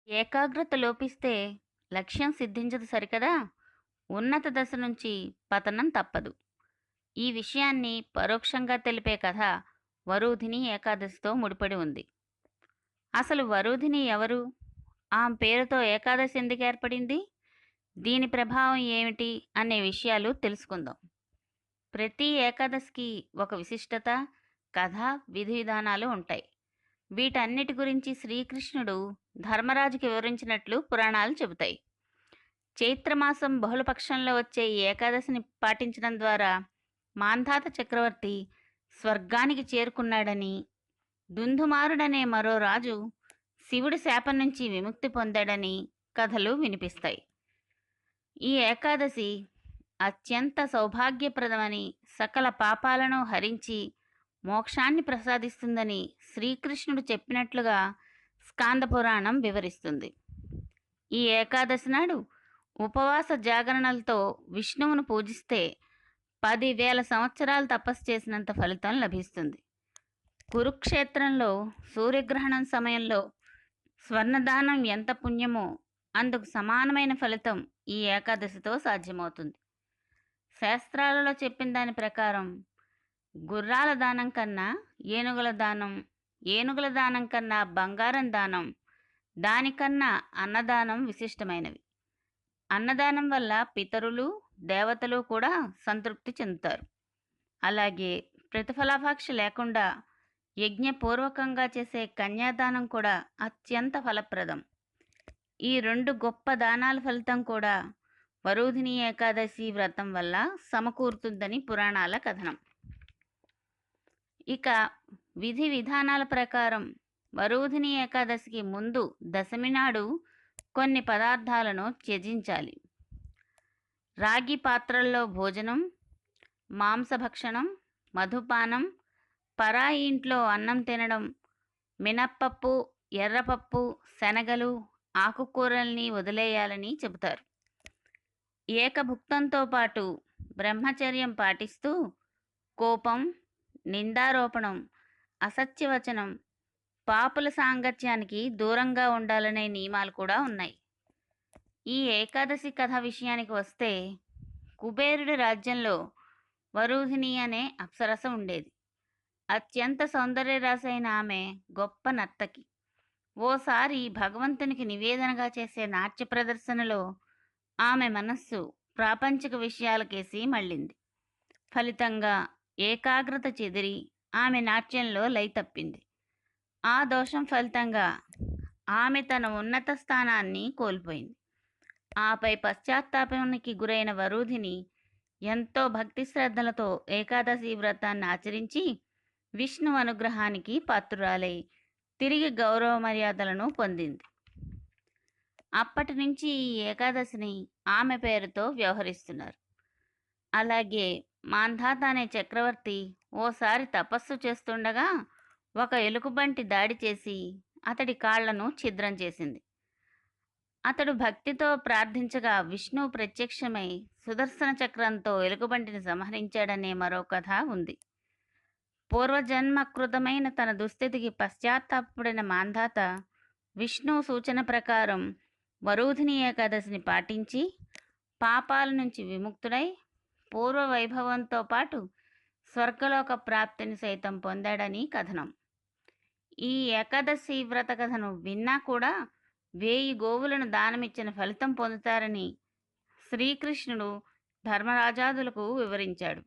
ఏకాగ్రత లోపిస్తే లక్ష్యం సిద్ధించదు సరికదా! ఉన్నత దశ నుంచి పతనం తప్పదు. ఈ విషయాన్ని పరోక్షంగా తెలిపే కథ వరూధిని ఏకాదశితో ముడిపడి ఉంది. అసలు వరూధిని ఎవరు? ఆమె పేరుతో ఏకాదశి ఎందుకు ఏర్పడింది? దీని ప్రభావం ఏమిటి అనే విషయాలు తెలుసుకుందాం. ప్రతి ఏకాదశికి ఒక విశిష్టత, కథ, విధి విధానాలు ఉంటాయి. వీటన్నిటి గురించి శ్రీకృష్ణుడు ధర్మరాజుకి వివరించినట్లు పురాణాలు చెబుతాయి. చైత్రమాసం బహుళపక్షంలో వచ్చే ఈ ఏకాదశిని పాటించడం ద్వారా మాంధాత చక్రవర్తి స్వర్గానికి చేరుకున్నాడని, దుందుమారుడనే మరో రాజు శివుడి శాపం నుంచి విముక్తి పొందాడని కథలు వినిపిస్తాయి. ఈ ఏకాదశి అత్యంత సౌభాగ్యప్రదమని, సకల పాపాలను హరించి మోక్షాన్ని ప్రసాదిస్తుందని శ్రీకృష్ణుడు చెప్పినట్లుగా స్కాంద పురాణం వివరిస్తుంది. ఈ ఏకాదశి నాడు ఉపవాస జాగరణలతో విష్ణువును పూజిస్తే 10,000 సంవత్సరాలు తపస్సు చేసినంత ఫలితం లభిస్తుంది. కురుక్షేత్రంలో సూర్యగ్రహణం సమయంలో స్వర్ణదానం ఎంత పుణ్యమో అందుకు సమానమైన ఫలితం ఈ ఏకాదశితో సాధ్యమవుతుంది. శాస్త్రాలలో చెప్పిన దాని ప్రకారం గుర్రాల దానం కన్నా ఏనుగుల దానం, ఏనుగుల దానం కన్నా బంగారం దానం, దానికన్నా అన్నదానం విశిష్టమైనవి. అన్నదానం వల్ల పితరులు, దేవతలు కూడా సంతృప్తి చెందుతారు. అలాగే ప్రతిఫలాపేక్ష లేకుండా యజ్ఞపూర్వకంగా చేసే కన్యాదానం కూడా అత్యంత ఫలప్రదం. ఈ 2 గొప్ప దానాల ఫలితం కూడా వరూధిని ఏకాదశి వ్రతం వల్ల సమకూరుతుందని పురాణాల కథనం. ఇక విధి విధానాల ప్రకారం వరూధిని ఏకాదశికి ముందు దశమి నాడు కొన్ని పదార్థాలను త్యజించాలి. రాగి పాత్రల్లో భోజనం, మాంసభక్షణం, మధుపానం, పరాయి ఇంట్లో అన్నం తినడం, మినప్పప్పు, ఎర్రపప్పు, శనగలు, ఆకుకూరల్ని వదిలేయాలని చెబుతారు. ఏకభుక్తంతో పాటు బ్రహ్మచర్యం పాటిస్తూ కోపం, నిందారోపణం, అసత్యవచనం, పాపుల సాంగత్యానికి దూరంగా ఉండాలనే నియమాలు కూడా ఉన్నాయి. ఈ ఏకాదశి కథ విషయానికి వస్తే కుబేరుడి రాజ్యంలో వరూధిని అనే అప్సరస ఉండేది. అత్యంత సౌందర్యరాశైన ఆమె గొప్ప నర్తకి. ఓసారి భగవంతునికి నివేదనగా చేసే నాట్య ప్రదర్శనలో ఆమె మనస్సు ప్రాపంచిక విషయాలకేసి మళ్ళింది. ఫలితంగా ఏకాగ్రత చెదిరి ఆమె నాట్యంలో లయ తప్పింది. ఆ దోషం ఫలితంగా ఆమె తన ఉన్నత స్థానాన్ని కోల్పోయింది. ఆపై పశ్చాత్తాపానికి గురైన వరూధిని ఎంతో భక్తి శ్రద్ధలతో ఏకాదశి వ్రతాన్ని ఆచరించి విష్ణు అనుగ్రహానికి పాత్రురాలై తిరిగి గౌరవ మర్యాదలను పొందింది. అప్పటి నుంచి ఈ ఏకాదశిని ఆమె పేరుతో వ్యవహరిస్తున్నారు. అలాగే మాంధాత అనే చక్రవర్తి ఓసారి తపస్సు చేస్తుండగా ఒక ఎలుగుబంటి దాడి చేసి అతడి కాళ్లను ఛిద్రం చేసింది. అతడు భక్తితో ప్రార్థించగా విష్ణువు ప్రత్యక్షమై సుదర్శన చక్రంతో ఎలుగుబంటిని సంహరించాడనే మరో కథ ఉంది. పూర్వజన్మకృతమైన తన దుస్థితికి పశ్చాత్తాపడిన మాంధాత విష్ణువు సూచన ప్రకారం వరూధిని ఏకాదశిని పాటించి పాపాల నుంచి విముక్తుడై పూర్వ వైభవంతో పాటు స్వర్గలోక ప్రాప్తిని సైతం పొందాడని కథనం. ఈ ఏకాదశి వ్రత కథను విన్నా కూడా 1000 గోవులను దానమిచ్చిన ఫలితం పొందుతారని శ్రీకృష్ణుడు ధర్మరాజాదులకు వివరించాడు.